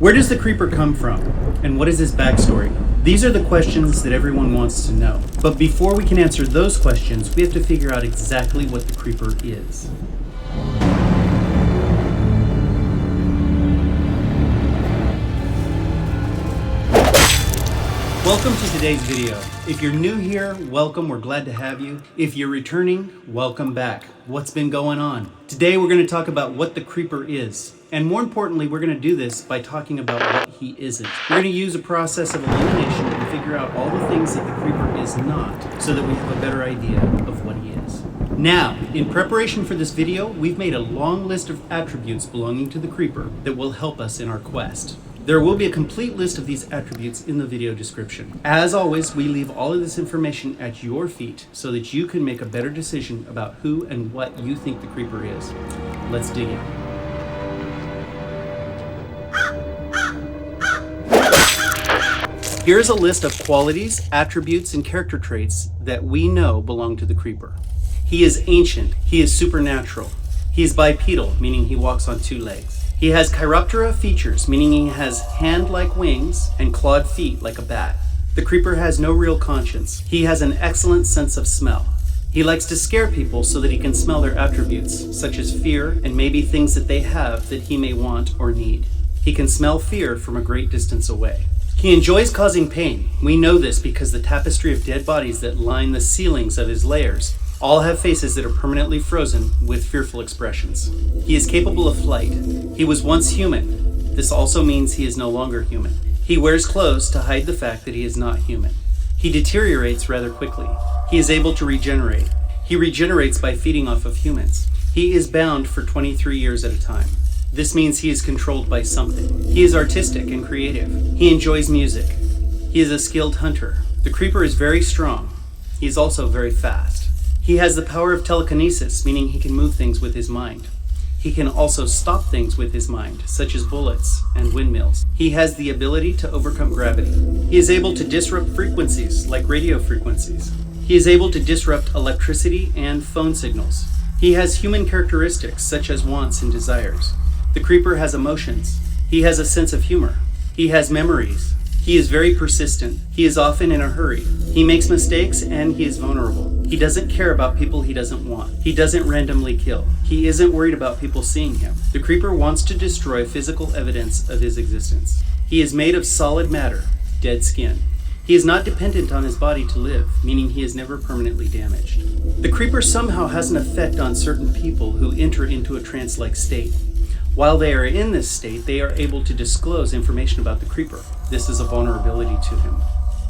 Where does the creeper come from? And what is his backstory? These are the questions that everyone wants to know. But before we can answer those questions, we have to figure out exactly what the creeper is. Welcome to today's video. If you're new here, welcome, we're glad to have you. If you're returning, welcome back. What's been going on? Today we're going to talk about what the creeper is. And more importantly, we're going to do this by talking about what he isn't. We're going to use a process of elimination to figure out all the things that the creeper is not, so that we have a better idea of what he is. Now, in preparation for this video, we've made a long list of attributes belonging to the creeper that will help us in our quest. There will be a complete list of these attributes in the video description. As always, we leave all of this information at your feet so that you can make a better decision about who and what you think the creeper is. Let's dig in. Here's a list of qualities, attributes, and character traits that we know belong to the creeper. He is ancient. He is supernatural. He is bipedal, meaning he walks on two legs. He has Chiroptera features, meaning he has hand-like wings and clawed feet like a bat. The creeper has no real conscience. He has an excellent sense of smell. He likes to scare people so that he can smell their attributes, such as fear and maybe things that they have that he may want or need. He can smell fear from a great distance away. He enjoys causing pain. We know this because the tapestry of dead bodies that line the ceilings of his lairs all have faces that are permanently frozen with fearful expressions. He is capable of flight. He was once human. This also means he is no longer human. He wears clothes to hide the fact that he is not human. He deteriorates rather quickly. He is able to regenerate. He regenerates by feeding off of humans. He is bound for 23 years at a time. This means he is controlled by something. He is artistic and creative. He enjoys music. He is a skilled hunter. The creeper is very strong. He is also very fast. He has the power of telekinesis, meaning he can move things with his mind. He can also stop things with his mind, such as bullets and windmills. He has the ability to overcome gravity. He is able to disrupt frequencies, like radio frequencies. He is able to disrupt electricity and phone signals. He has human characteristics, such as wants and desires. The creeper has emotions. He has a sense of humor. He has memories. He is very persistent. He is often in a hurry. He makes mistakes and he is vulnerable. He doesn't care about people he doesn't want. He doesn't randomly kill. He isn't worried about people seeing him. The creeper wants to destroy physical evidence of his existence. He is made of solid matter, dead skin. He is not dependent on his body to live, meaning he is never permanently damaged. The creeper somehow has an effect on certain people who enter into a trance-like state. While they are in this state, they are able to disclose information about the creeper. This is a vulnerability to him.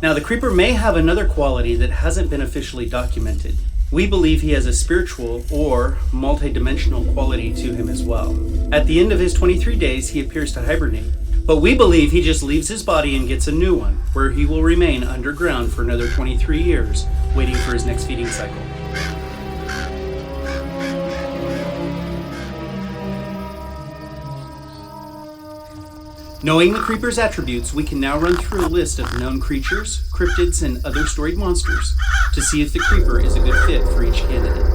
Now, the creeper may have another quality that hasn't been officially documented. We believe he has a spiritual or multi-dimensional quality to him as well. At the end of his 23 days, he appears to hibernate. But we believe he just leaves his body and gets a new one, where he will remain underground for another 23 years, waiting for his next feeding cycle. Knowing the creeper's attributes, we can now run through a list of known creatures, cryptids, and other storied monsters to see if the creeper is a good fit for each candidate.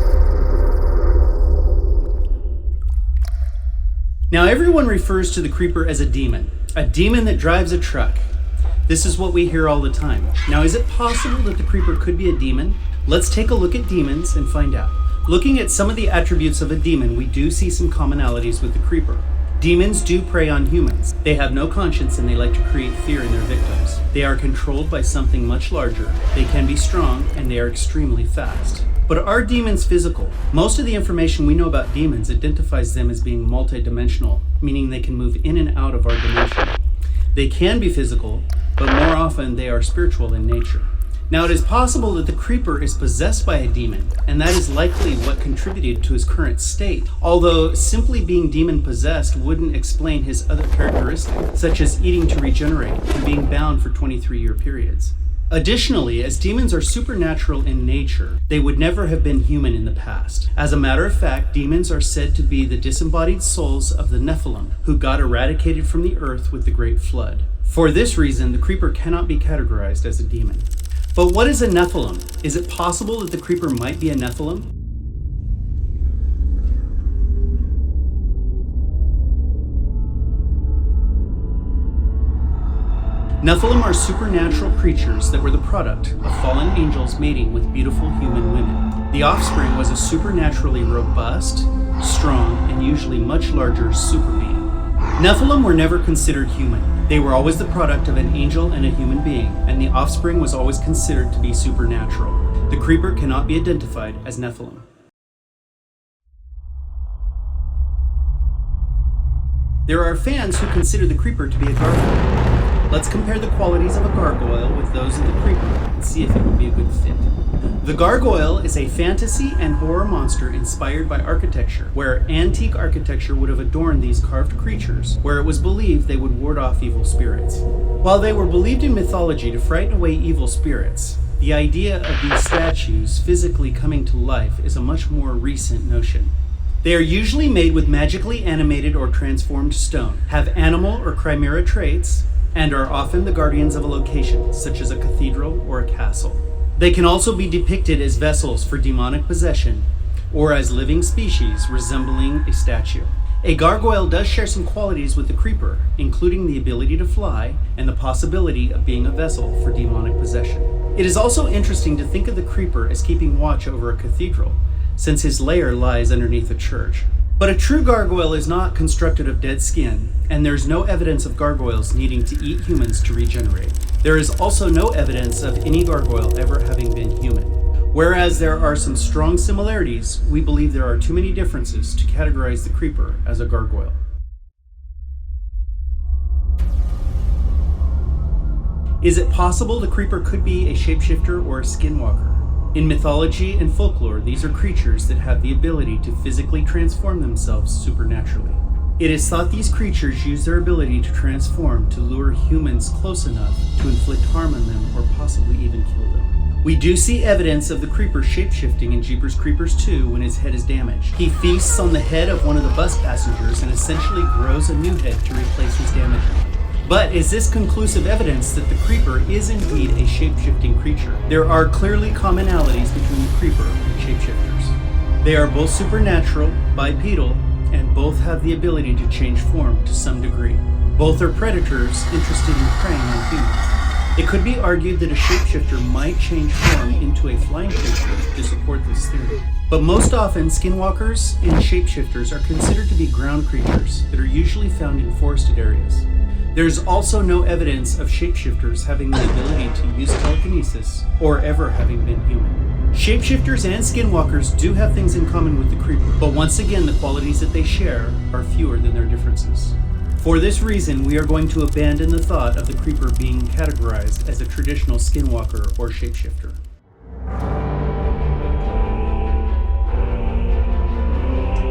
Now, everyone refers to the creeper as a demon that drives a truck. This is what we hear all the time. Now, is it possible that the creeper could be a demon? Let's take a look at demons and find out. Looking at some of the attributes of a demon, we do see some commonalities with the creeper. Demons do prey on humans. They have no conscience and they like to create fear in their victims. They are controlled by something much larger. They can be strong and they are extremely fast. But are demons physical? Most of the information we know about demons identifies them as being multidimensional, meaning they can move in and out of our dimension. They can be physical, but more often they are spiritual in nature. Now, it is possible that the creeper is possessed by a demon, and that is likely what contributed to his current state, although simply being demon-possessed wouldn't explain his other characteristics, such as eating to regenerate and being bound for 23-year periods. Additionally, as demons are supernatural in nature, they would never have been human in the past. As a matter of fact, demons are said to be the disembodied souls of the Nephilim, who got eradicated from the earth with the Great Flood. For this reason, the creeper cannot be categorized as a demon. But what is a Nephilim? Is it possible that the creeper might be a Nephilim? Nephilim are supernatural creatures that were the product of fallen angels mating with beautiful human women. The offspring was a supernaturally robust, strong, and usually much larger super being. Nephilim were never considered human. They were always the product of an angel and a human being, and the offspring was always considered to be supernatural. The creeper cannot be identified as Nephilim. There are fans who consider the creeper to be a gargoyle. Let's compare the qualities of a gargoyle with those of the creeper and see if it would be a good fit. The gargoyle is a fantasy and horror monster inspired by architecture, where antique architecture would have adorned these carved creatures, where it was believed they would ward off evil spirits. While they were believed in mythology to frighten away evil spirits, the idea of these statues physically coming to life is a much more recent notion. They are usually made with magically animated or transformed stone, have animal or chimera traits, and are often the guardians of a location, such as a cathedral or a castle. They can also be depicted as vessels for demonic possession, or as living species resembling a statue. A gargoyle does share some qualities with the creeper, including the ability to fly and the possibility of being a vessel for demonic possession. It is also interesting to think of the creeper as keeping watch over a cathedral, since his lair lies underneath a church. But a true gargoyle is not constructed of dead skin, and there's no evidence of gargoyles needing to eat humans to regenerate. There is also no evidence of any gargoyle ever having been human. Whereas there are some strong similarities, we believe there are too many differences to categorize the creeper as a gargoyle. Is it possible the creeper could be a shapeshifter or a skinwalker? In mythology and folklore, these are creatures that have the ability to physically transform themselves supernaturally. It is thought these creatures use their ability to transform to lure humans close enough to inflict harm on them or possibly even kill them. We do see evidence of the creeper shapeshifting in Jeepers Creepers 2 when his head is damaged. He feasts on the head of one of the bus passengers and essentially grows a new head to replace his damaged one. But is this conclusive evidence that the creeper is indeed a shape-shifting creature? There are clearly commonalities between the creeper and shapeshifters. They are both supernatural, bipedal, and both have the ability to change form to some degree. Both are predators interested in preying on humans. It could be argued that a shapeshifter might change form into a flying creature to support this theory. But most often, skinwalkers and shapeshifters are considered to be ground creatures that are usually found in forested areas. There's also no evidence of shapeshifters having the ability to use telekinesis or ever having been human. Shapeshifters and skinwalkers do have things in common with the creeper, but once again the qualities that they share are fewer than their differences. For this reason, we are going to abandon the thought of the creeper being categorized as a traditional skinwalker or shapeshifter.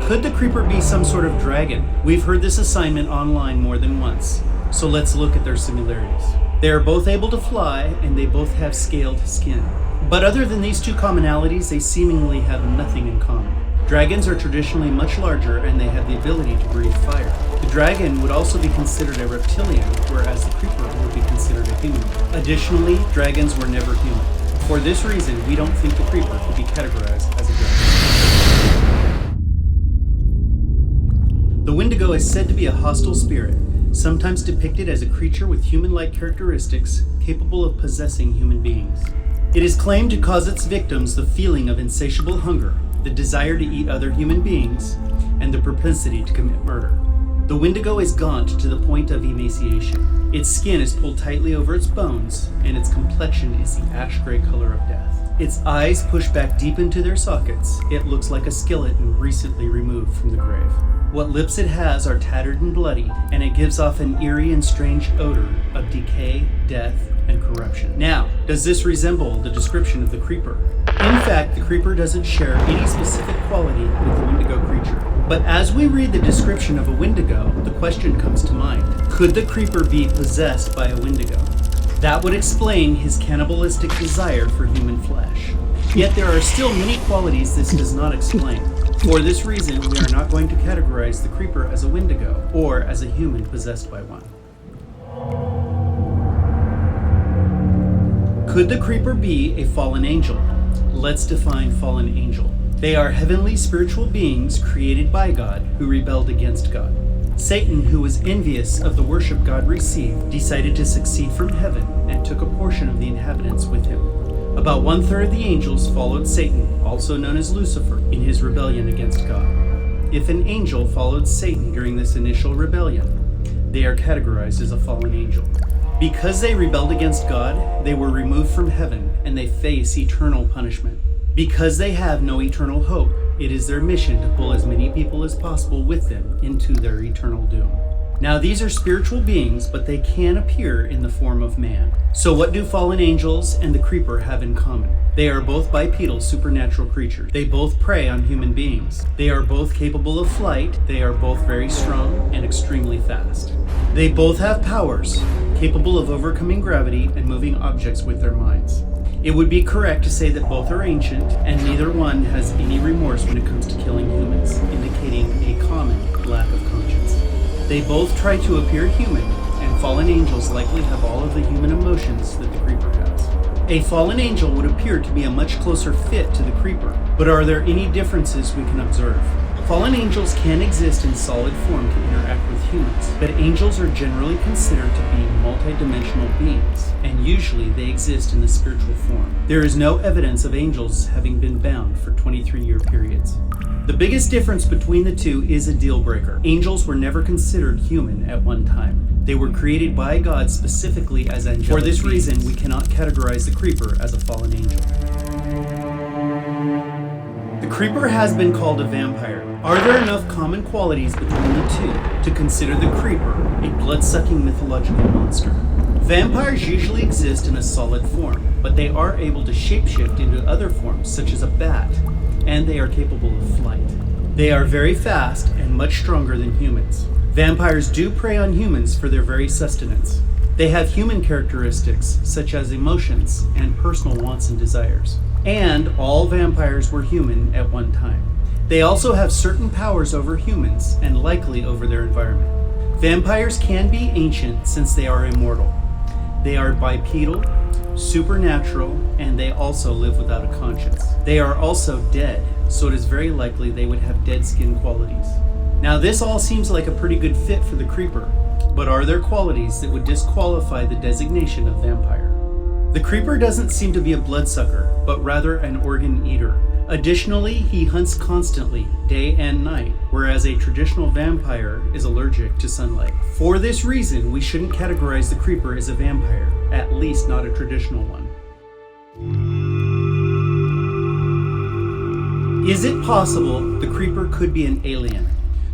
Could the creeper be some sort of dragon? We've heard this assignment online more than once. So let's look at their similarities. They are both able to fly, and they both have scaled skin. But other than these two commonalities, they seemingly have nothing in common. Dragons are traditionally much larger, and they have the ability to breathe fire. The dragon would also be considered a reptilian, whereas the creeper would be considered a human. Additionally, dragons were never human. For this reason, we don't think the creeper could be categorized as a dragon. The Windigo is said to be a hostile spirit, sometimes depicted as a creature with human-like characteristics capable of possessing human beings. It is claimed to cause its victims the feeling of insatiable hunger, the desire to eat other human beings, and the propensity to commit murder. The Windigo is gaunt to the point of emaciation. Its skin is pulled tightly over its bones, and its complexion is the ash-gray color of death. Its eyes push back deep into their sockets. It looks like a skeleton recently removed from the grave. What lips it has are tattered and bloody, and it gives off an eerie and strange odor of decay, death, and corruption. Now, does this resemble the description of the creeper? In fact, the creeper doesn't share any specific quality with the Windigo creature. But as we read the description of a Windigo, the question comes to mind. Could the creeper be possessed by a Windigo? That would explain his cannibalistic desire for human flesh. Yet there are still many qualities this does not explain. For this reason, we are not going to categorize the creeper as a Windigo or as a human possessed by one. Could the creeper be a fallen angel? Let's define fallen angel. They are heavenly spiritual beings created by God who rebelled against God. Satan, who was envious of the worship God received, decided to succeed from heaven and took a portion of the inhabitants with him. About 1/3 of the angels followed Satan, also known as Lucifer, in his rebellion against God. If an angel followed Satan during this initial rebellion, they are categorized as a fallen angel. Because they rebelled against God, they were removed from heaven and they face eternal punishment. Because they have no eternal hope, it is their mission to pull as many people as possible with them into their eternal doom. Now, these are spiritual beings, but they can appear in the form of man. So what do fallen angels and the creeper have in common? They are both bipedal supernatural creatures. They both prey on human beings. They are both capable of flight. They are both very strong and extremely fast. They both have powers, capable of overcoming gravity and moving objects with their minds. It would be correct to say that both are ancient, and neither one has any remorse when it comes to killing humans, indicating a common lack of conscience. They both try to appear human, and fallen angels likely have all of the human emotions that the creeper has. A fallen angel would appear to be a much closer fit to the creeper, but are there any differences we can observe? Fallen angels can exist in solid form to interact with humans, but angels are generally considered to be multidimensional beings, and usually they exist in the spiritual form. There is no evidence of angels having been bound for 23-year periods. The biggest difference between the two is a deal breaker. Angels were never considered human at one time. They were created by God specifically as angelic beings. For this reason, we cannot categorize the creeper as a fallen angel. The creeper has been called a vampire. Are there enough common qualities between the two to consider the creeper a blood-sucking mythological monster? Vampires usually exist in a solid form, but they are able to shapeshift into other forms, such as a bat, and they are capable of flight. They are very fast and much stronger than humans. Vampires do prey on humans for their very sustenance. They have human characteristics, such as emotions and personal wants and desires. And all vampires were human at one time. They also have certain powers over humans and likely over their environment. Vampires can be ancient since they are immortal. They are bipedal, supernatural, and they also live without a conscience. They are also dead, so it is very likely they would have dead skin qualities. Now, this all seems like a pretty good fit for the creeper, but are there qualities that would disqualify the designation of vampire? The creeper doesn't seem to be a bloodsucker, but rather an organ eater. Additionally, he hunts constantly, day and night, whereas a traditional vampire is allergic to sunlight. For this reason, we shouldn't categorize the creeper as a vampire, at least not a traditional one. Is it possible the creeper could be an alien?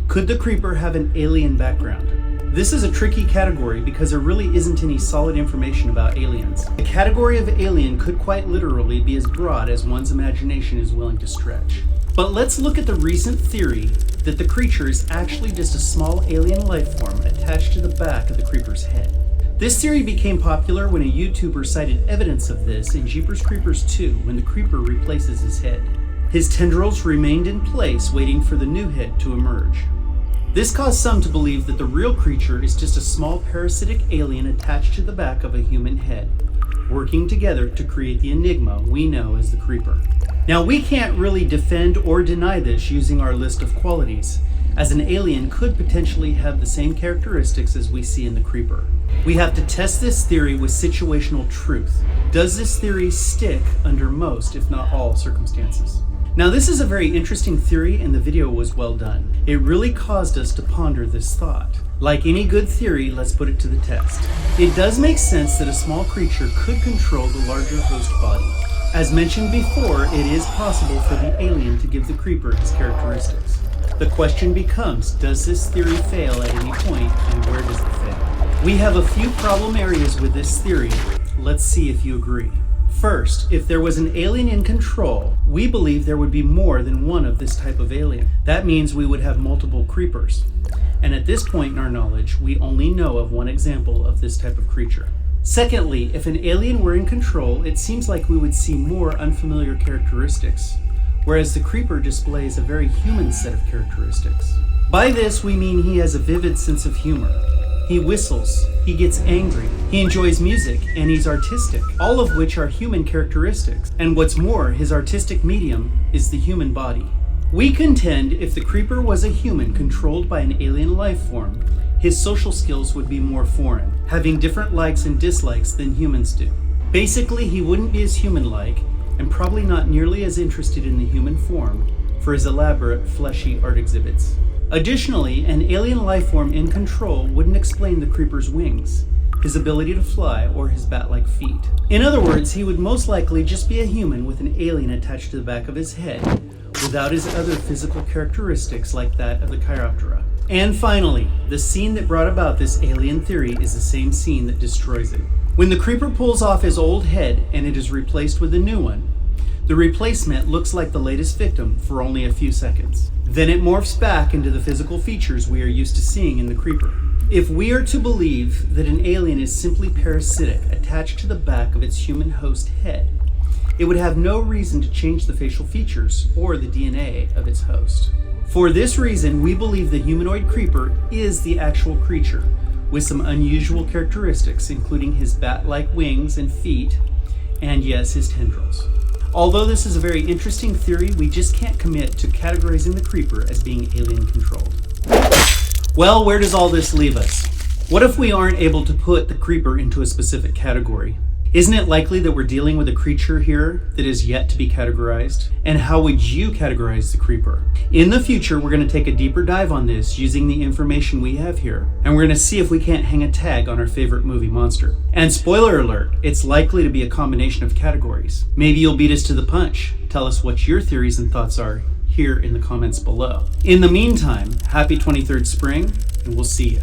Could the creeper have an alien background? This is a tricky category because there really isn't any solid information about aliens. The category of alien could quite literally be as broad as one's imagination is willing to stretch. But let's look at the recent theory that the creature is actually just a small alien life form attached to the back of the creeper's head. This theory became popular when a YouTuber cited evidence of this in Jeepers Creepers 2 when the creeper replaces his head. His tendrils remained in place waiting for the new head to emerge. This caused some to believe that the real creature is just a small parasitic alien attached to the back of a human head, working together to create the enigma we know as the creeper. Now, we can't really defend or deny this using our list of qualities, as an alien could potentially have the same characteristics as we see in the creeper. We have to test this theory with situational truth. Does this theory stick under most, if not all, circumstances? Now, this is a very interesting theory and the video was well done. It really caused us to ponder this thought. Like any good theory, let's put it to the test. It does make sense that a small creature could control the larger host body. As mentioned before, it is possible for the alien to give the creeper his characteristics. The question becomes, does this theory fail at any point, and where does it fail? We have a few problem areas with this theory. Let's see if you agree. First, if there was an alien in control, we believe there would be more than one of this type of alien. That means we would have multiple creepers. And at this point in our knowledge, we only know of one example of this type of creature. Secondly, if an alien were in control, it seems like we would see more unfamiliar characteristics, whereas the creeper displays a very human set of characteristics. By this, we mean he has a vivid sense of humor. He whistles, he gets angry, he enjoys music, and he's artistic, all of which are human characteristics. And what's more, his artistic medium is the human body. We contend if the creeper was a human controlled by an alien life form, his social skills would be more foreign, having different likes and dislikes than humans do. Basically, he wouldn't be as human-like, and probably not nearly as interested in the human form for his elaborate, fleshy art exhibits. Additionally, an alien life form in control wouldn't explain the creeper's wings, his ability to fly, or his bat-like feet. In other words, he would most likely just be a human with an alien attached to the back of his head, without his other physical characteristics like that of the Chiroptera. And finally, the scene that brought about this alien theory is the same scene that destroys it. When the creeper pulls off his old head and it is replaced with a new one, the replacement looks like the latest victim for only a few seconds. Then it morphs back into the physical features we are used to seeing in the creeper. If we are to believe that an alien is simply parasitic attached to the back of its human host head, it would have no reason to change the facial features or the DNA of its host. For this reason, we believe the humanoid creeper is the actual creature, with some unusual characteristics, including his bat-like wings and feet, and yes, his tendrils. Although this is a very interesting theory, we just can't commit to categorizing the creeper as being alien-controlled. Well, where does all this leave us? What if we aren't able to put the creeper into a specific category? Isn't it likely that we're dealing with a creature here that is yet to be categorized? And how would you categorize the creeper? In the future, we're going to take a deeper dive on this using the information we have here, and we're going to see if we can't hang a tag on our favorite movie monster. And spoiler alert, it's likely to be a combination of categories. Maybe you'll beat us to the punch. Tell us what your theories and thoughts are here in the comments below. In the meantime, happy 23rd spring, and we'll see ya.